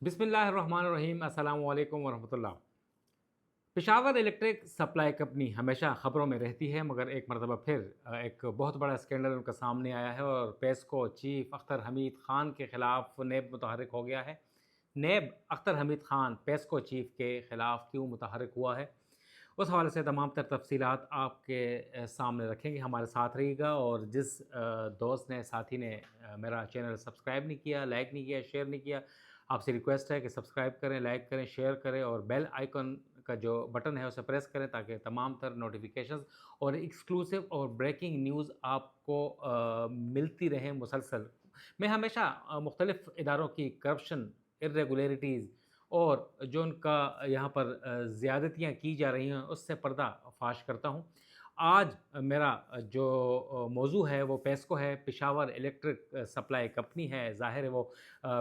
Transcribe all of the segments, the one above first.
बिस्मिल्लाहिर्रहमानिर्रहीम अस्सलाम वालेकुम वरहमतुल्लाह। पेशावर इलेक्ट्रिक सप्लाई कंपनी हमेशा ख़बरों में रहती है, मगर एक मरतबा फिर एक बहुत बड़ा स्कैंडल उनका सामने आया है और पेस्को चीफ अख्तर हमीद ख़ान के ख़िलाफ़ नेब मुतहर्रिक हो गया है। नेब अख्तर हमीद ख़ान पेस्को चीफ के ख़िलाफ़ क्यों मुतहर्रिक हुआ है, उस हवाले से तमाम तर तफसीलात आपके सामने रखेंगे। हमारे साथ रहिएगा। और जिस दोस्त ने साथी ने मेरा चैनल सब्सक्राइब नहीं किया, लाइक नहीं किया, शेयर नहीं किया, आपसे रिक्वेस्ट है कि सब्सक्राइब करें, लाइक करें, शेयर करें और बेल आइकन का जो बटन है उसे प्रेस करें ताकि तमाम तर नोटिफिकेशंस और एक्सक्लूसिव और ब्रेकिंग न्यूज़ आपको मिलती रहें मुसलसल। मैं हमेशा मुख्तलिफ़ इदारों की करप्शन, इर्रेगुलरिटीज़ और जो उनका यहाँ पर ज़्यादतियाँ की जा रही हैं उससे पर्दा फाश करता हूँ। आज मेरा जो मौज़ू है वो पेस्को है, पेशावर इलेक्ट्रिक सप्लाई कंपनी है। ज़ाहिर है वो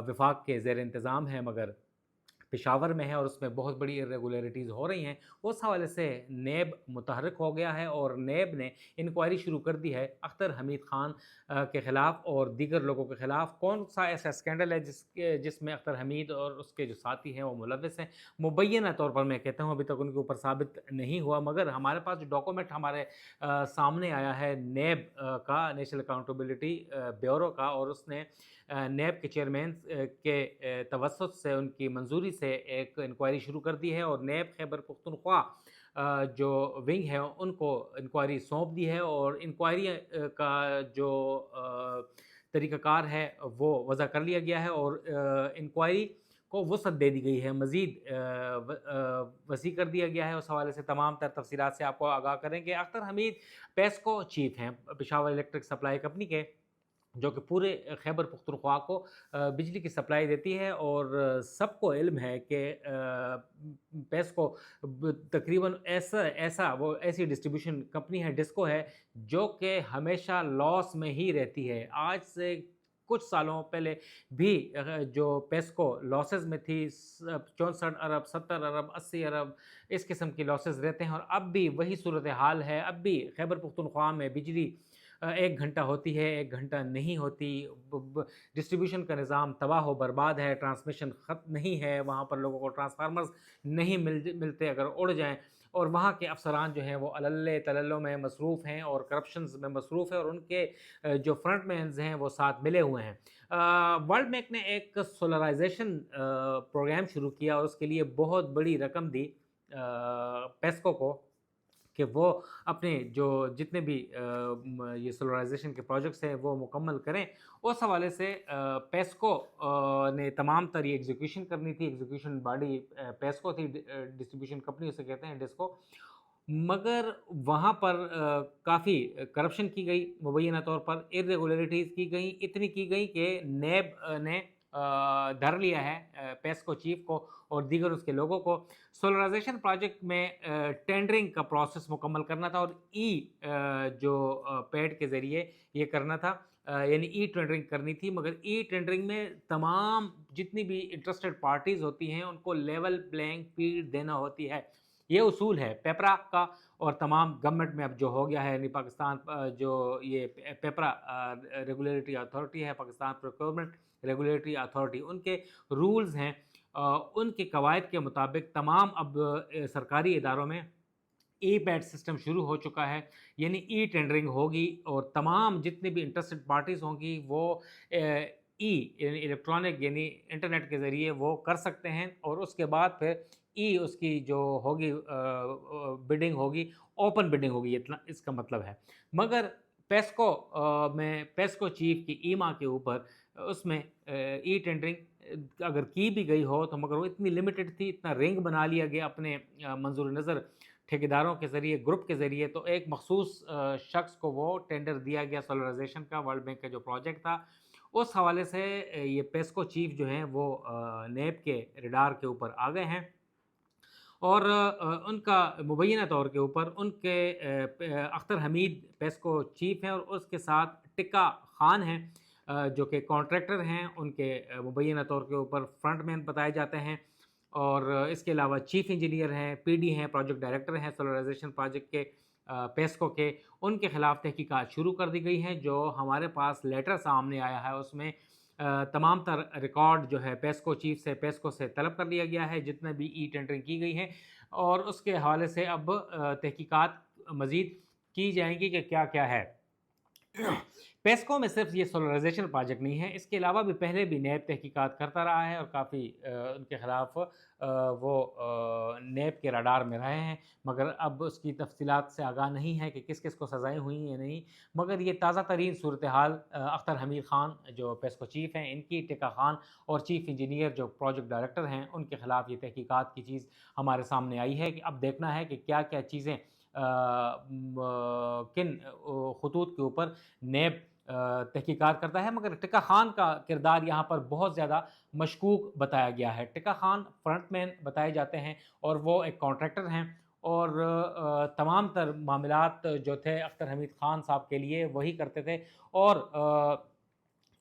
वफाक के ज़ेर इंतज़ाम है, मगर पेशावर में है और उसमें बहुत बड़ी इर्रेगुलरिटीज़ हो रही हैं। उस हवाले से नेब मुतहर्रिक हो गया है और नेब ने इंक्वायरी शुरू कर दी है अख्तर हमीद ख़ान के ख़िलाफ़ और दीगर लोगों के ख़िलाफ़। कौन सा ऐसा स्कैंडल है जिसमें अख्तर हमीद और उसके जो साथी हैं वो मुलव्वस हैं। मुबैना तौर पर मैं कहता हूँ अभी तक उनके ऊपर साबित नहीं हुआ, मगर हमारे पास जो डॉक्यूमेंट हमारे सामने आया है नेब का, नेशनल अकाउंटेबिलिटी ब्यूरो का, और उसने नेब के चेयरमैन के तवसत से उनकी मंजूरी से एक इंक्वायरी शुरू कर दी है और नेब खैबर पख्तूनख्वा जो विंग है उनको इंक्वायरी सौंप दी है और इंक्वायरी का जो तरीक़ाकार है वो वज़ा कर लिया गया है और इंक्वायरी को वसअत दे दी गई है, मज़ीद वसी कर दिया गया है। उस हवाले से तमाम तर तफसीलात से आपको आगाह करेंगे। अख्तर हमीद पेस्को चीफ हैं पेशावर इलेक्ट्रिक सप्लाई कंपनी के, जो कि पूरे खैबर पख्तूनख्वा को बिजली की सप्लाई देती है और सबको इल्म है कि पेस्को तकरीबन ऐसा वो ऐसी डिस्ट्रीब्यूशन कंपनी है, डिस्को है, जो कि हमेशा लॉस में ही रहती है। आज से कुछ सालों पहले भी जो पेस्को लॉसेस में थी, 64 अरब, 70 अरब, 80 अरब इस किस्म की लॉसेस रहते हैं और अब भी वही सूरत हाल है। अब भी खैबर पख्तूनख्वा में बिजली 1 घंटा होती है, 1 घंटा नहीं होती। डिस्ट्रीब्यूशन का निज़ाम तबाह हो बर्बाद है, ट्रांसमिशन ख़त्म नहीं है, वहाँ पर लोगों को ट्रांसफार्मर्स नहीं मिलते, अगर उड़ जाएँ। और वहाँ के अफसरान जो हैं वो अलल्ले तलल्लो में मसरूफ़ हैं और करप्शंस में मसरूफ़ हैं और उनके जो फ्रंट मैन्स हैं वो साथ मिले हुए हैं। वर्ल्ड बैंक ने एक सोलराइजेशन प्रोग्राम शुरू किया और उसके लिए बहुत बड़ी रकम दी पेस्को को कि वो अपने जो जितने भी ये सोलराइजेशन के प्रोजेक्ट्स हैं वो मुकम्मल करें। उस हवाले से पेस्को ने तमाम तर ये एग्जीक्यूशन करनी थी। एग्जीक्यूशन बॉडी पेस्को थी, डिस्ट्रीब्यूशन कंपनी उसे कहते हैं, डिस्को। मगर वहाँ पर काफ़ी करप्शन की गई, मुबैना तौर पर इर्रेगुलरिटीज़ की गई, इतनी की गई कि नेब ने धर लिया है पेस्को चीफ को और दीगर उसके लोगों को। सोलराइजेशन प्रोजेक्ट में टेंडरिंग का प्रोसेस मुकम्मल करना था और जो पैड के ज़रिए ये करना था, यानी ई टेंडरिंग करनी थी। मगर ई टेंडरिंग में तमाम जितनी भी इंटरेस्टेड पार्टीज़ होती हैं उनको लेवल प्लेइंग फील्ड देना होती है। ये उसूल है पेपरा का और तमाम गवर्नमेंट में अब जो हो गया है, यानी पाकिस्तान जो ये पेपरा रेगुलेटरी अथॉरिटी है, पाकिस्तान प्रोक्योरमेंट रेगुलेटरी अथॉरिटी, उनके रूल्स हैं, उनके कवायद के मुताबिक तमाम अब सरकारी इदारों में ई पैड सिस्टम शुरू हो चुका है, यानी ई टेंडरिंग होगी और तमाम जितनी भी इंटरेस्टेड पार्टीज़ होंगी वो यानी इलेक्ट्रॉनिक यानी इंटरनेट के ज़रिए वो कर सकते हैं और उसके बाद फिर उसकी जो होगी बिडिंग होगी, ओपन बिडिंग होगी, इतना इसका मतलब है। मगर पेस्को में पेस्को चीफ की ईमा के ऊपर उसमें ई टेंडरिंग अगर की भी गई हो तो मगर वो इतनी लिमिटेड थी, इतना रिंग बना लिया गया अपने मंजूर नज़र ठेकेदारों के ज़रिए, ग्रुप के ज़रिए, तो एक मखसूस शख्स को वो टेंडर दिया गया सोलराइजेशन का, वर्ल्ड बैंक का जो प्रोजेक्ट था। उस हवाले से ये पेस्को चीफ जो हैं वो नेब के रडार के ऊपर आ गए हैं और उनका मुबैना तौर के ऊपर उनके अख्तर हमीद पेस्को चीफ हैं और उसके साथ टिक्का खान हैं जो कि कॉन्ट्रैक्टर हैं, उनके मुबैना तौर के ऊपर फ्रंटमैन बताए जाते हैं। और इसके अलावा चीफ इंजीनियर हैं, पीडी हैं, प्रोजेक्ट डायरेक्टर हैं सोलराइजेशन प्रोजेक्ट के पेस्को के, उनके ख़िलाफ़ तहकीकात शुरू कर दी गई हैं। जो हमारे पास लेटर सामने आया है उसमें तमाम तर रिकॉर्ड जो है पेस्को से तलब कर लिया गया है, जितने भी ई टेंडरिंग की गई हैं, और उसके हवाले से अब तहकीकात मज़ीद की जाएंगी कि क्या क्या है। पेस्को में सिर्फ ये सोलराइजेशन प्रोजेक्ट नहीं है, इसके अलावा भी पहले भी नैब तहकीकात करता रहा है और काफ़ी उनके ख़िलाफ़ वो नैब के रडार में रहे हैं, मगर अब उसकी तफसीलात से आगाह नहीं है कि किस किस को सज़ाएँ हुई या नहीं। मगर ये ताज़ा तरीन सूरत हाल अख्तर हमीद ख़ान जो पेस्को चीफ़ हैं इनकी, टिका ख़ान और चीफ़ इंजीनियर जो प्रोजेक्ट डायरेक्टर हैं उनके ख़िलाफ़ ये तहकीकात की चीज़ हमारे सामने आई है कि अब देखना है कि क्या क्या चीज़ें किन खतूत के ऊपर नैब तहकीकात करता है। मगर टिका ख़ान का किरदार यहाँ पर बहुत ज़्यादा मशकूक बताया गया है। टिका ख़ान फ्रंटमैन बताए जाते हैं और वो एक कॉन्ट्रैक्टर हैं, और तमाम तर मामलात जो थे अख्तर हमीद ख़ान साहब के लिए वही करते थे, और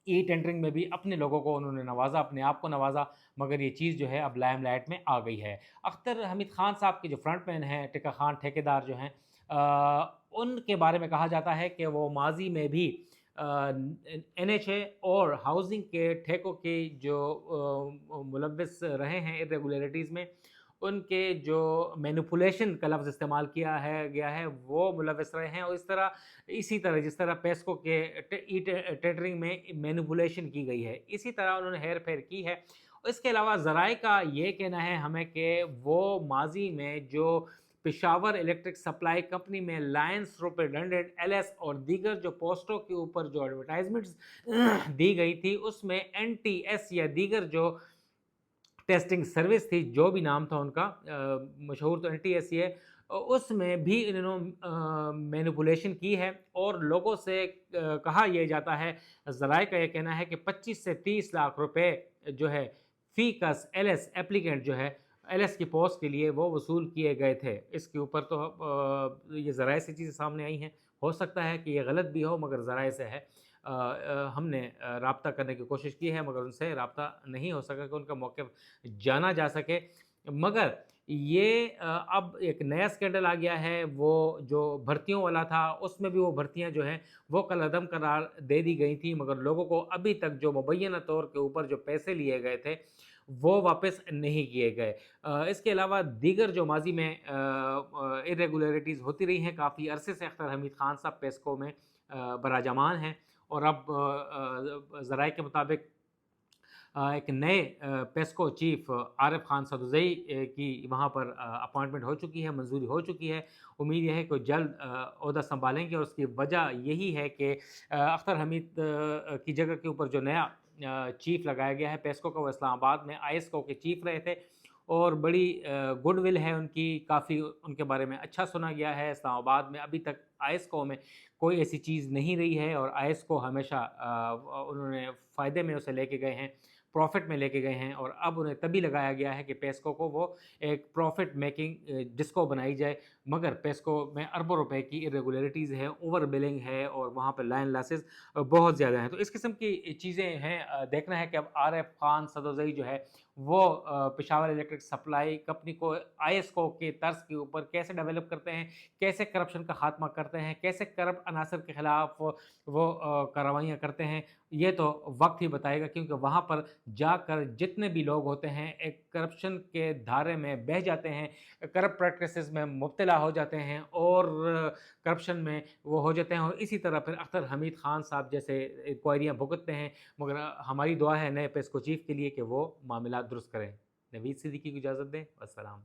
ई टेंडरिंग में भी अपने लोगों को उन्होंने नवाजा, अपने आप को नवाजा, मगर ये चीज़ जो है अब लाइमलाइट में आ गई है। अख्तर हमीद ख़ान साहब के जो फ्रंटमैन हैं, टिका ख़ान ठेकेदार जो हैं, उनके बारे में कहा जाता है कि वो माजी में भी NHA और हाउसिंग के ठेकों के जो मुलव्वस रहे हैं इर्रेगुलरिटीज़ में, उनके जो मैनिपुलेशन का लफ्ज़ इस्तेमाल किया है गया है वो मुलव्वस रहे हैं, और इसी तरह जिस तरह पेस्को के टेंडरिंग में मैनिपुलेशन की गई है, इसी तरह उन्होंने हेर फेर की है। इसके अलावा ज़राए का ये कहना है हमें कि वो माजी में जो पेशावर इलेक्ट्रिक सप्लाई कंपनी में लायंस सुपरिटेंडेंट LS और दीगर जो पोस्टों के ऊपर जो एडवर्टाइजमेंट्स दी गई थी, उसमें NTS या दीगर जो टेस्टिंग सर्विस थी, जो भी नाम था उनका, मशहूर तो NTS ही है, उसमें भी इन्होंने मैनिपुलेशन की है, और लोगों से कहा यह जाता है, ज़राए का यह कहना है कि 25 से 30 लाख रुपए जो है फ़ी का LS एप्लीकेंट जो है LS की पोस्ट के लिए वो वसूल किए गए थे। इसके ऊपर तो ये ज़राए से चीज़ें सामने आई हैं, हो सकता है कि ये गलत भी हो, मगर ज़राए से है। हमने राब्ता करने की कोशिश की है, मगर उनसे राब्ता नहीं हो सका कि उनका मौक़िफ़ जाना जा सके। मगर ये अब एक नया स्कैंडल आ गया है, वो जो भर्तियों वाला था, उसमें भी वो भर्तियां जो हैं वो कलअदम करार दे दी गई थी, मगर लोगों को अभी तक जो मुबैना तौर के ऊपर जो पैसे लिए गए थे वो वापस नहीं किए गए। इसके अलावा दीगर जो माजी में इर्रेगुलरिटीज़ होती रही हैं, काफ़ी अरसे से अख्तर हमीद ख़ान साहब पेस्को में बराजमान हैं, और अब ज़राए के मुताबिक एक नए पेस्को चीफ आरिफ खान सदुज़ई की वहाँ पर अपॉइंटमेंट हो चुकी है, मंजूरी हो चुकी है। उम्मीद यह है कि जल्द ओहदा संभालेंगे, और उसकी वजह यही है कि अख्तर हमीद की जगह के ऊपर जो नया चीफ लगाया गया है पेस्को का, वो इस्लामाबाद में ISCO के चीफ रहे थे, और बड़ी गुडविल है उनकी, काफ़ी उनके बारे में अच्छा सुना गया है। इस्लामाबाद में अभी तक ISCO में कोई ऐसी चीज़ नहीं रही है, और ISCO हमेशा उन्होंने फ़ायदे में उसे लेके गए हैं, प्रॉफिट में लेके गए हैं, और अब उन्हें तभी लगाया गया है कि पेस्को को वो एक प्रॉफिट मेकिंग डिस्को बनाई जाए। मगर पेस्को में अरबों रुपए की इरेगुलरिटीज़ है, ओवर बिलिंग है, और वहाँ पर लाइन लॉसेस बहुत ज़्यादा हैं। तो इस किस्म की चीज़ें हैं। देखना है कि अब आरिफ खान सदोज़ई जो है वो पेशावर इलेक्ट्रिक सप्लाई कंपनी को ISCO के तर्ज के ऊपर कैसे डेवलप करते हैं, कैसे करप्शन का खात्मा करते हैं, कैसे करप्ट अनासर के ख़िलाफ़ वो कार्रवाइयाँ करते हैं। ये तो वक्त ही बताएगा, क्योंकि वहाँ पर जाकर जितने भी लोग होते हैं एक करप्शन के धारे में बह जाते हैं, करप्ट प्रैक्टिसेस में मुब्तला हो जाते हैं, और करप्शन में वो हो जाते हैं, और इसी तरह फिर अख्तर हमीद ख़ान साहब जैसे इंक्वायरियाँ भुगतते हैं। मगर हमारी दुआ है नए पेस्को चीफ के लिए कि वो मामला दुरुस्त करें। नवीद सिद्दीकी को इजाज़त दें। अस्सलाम।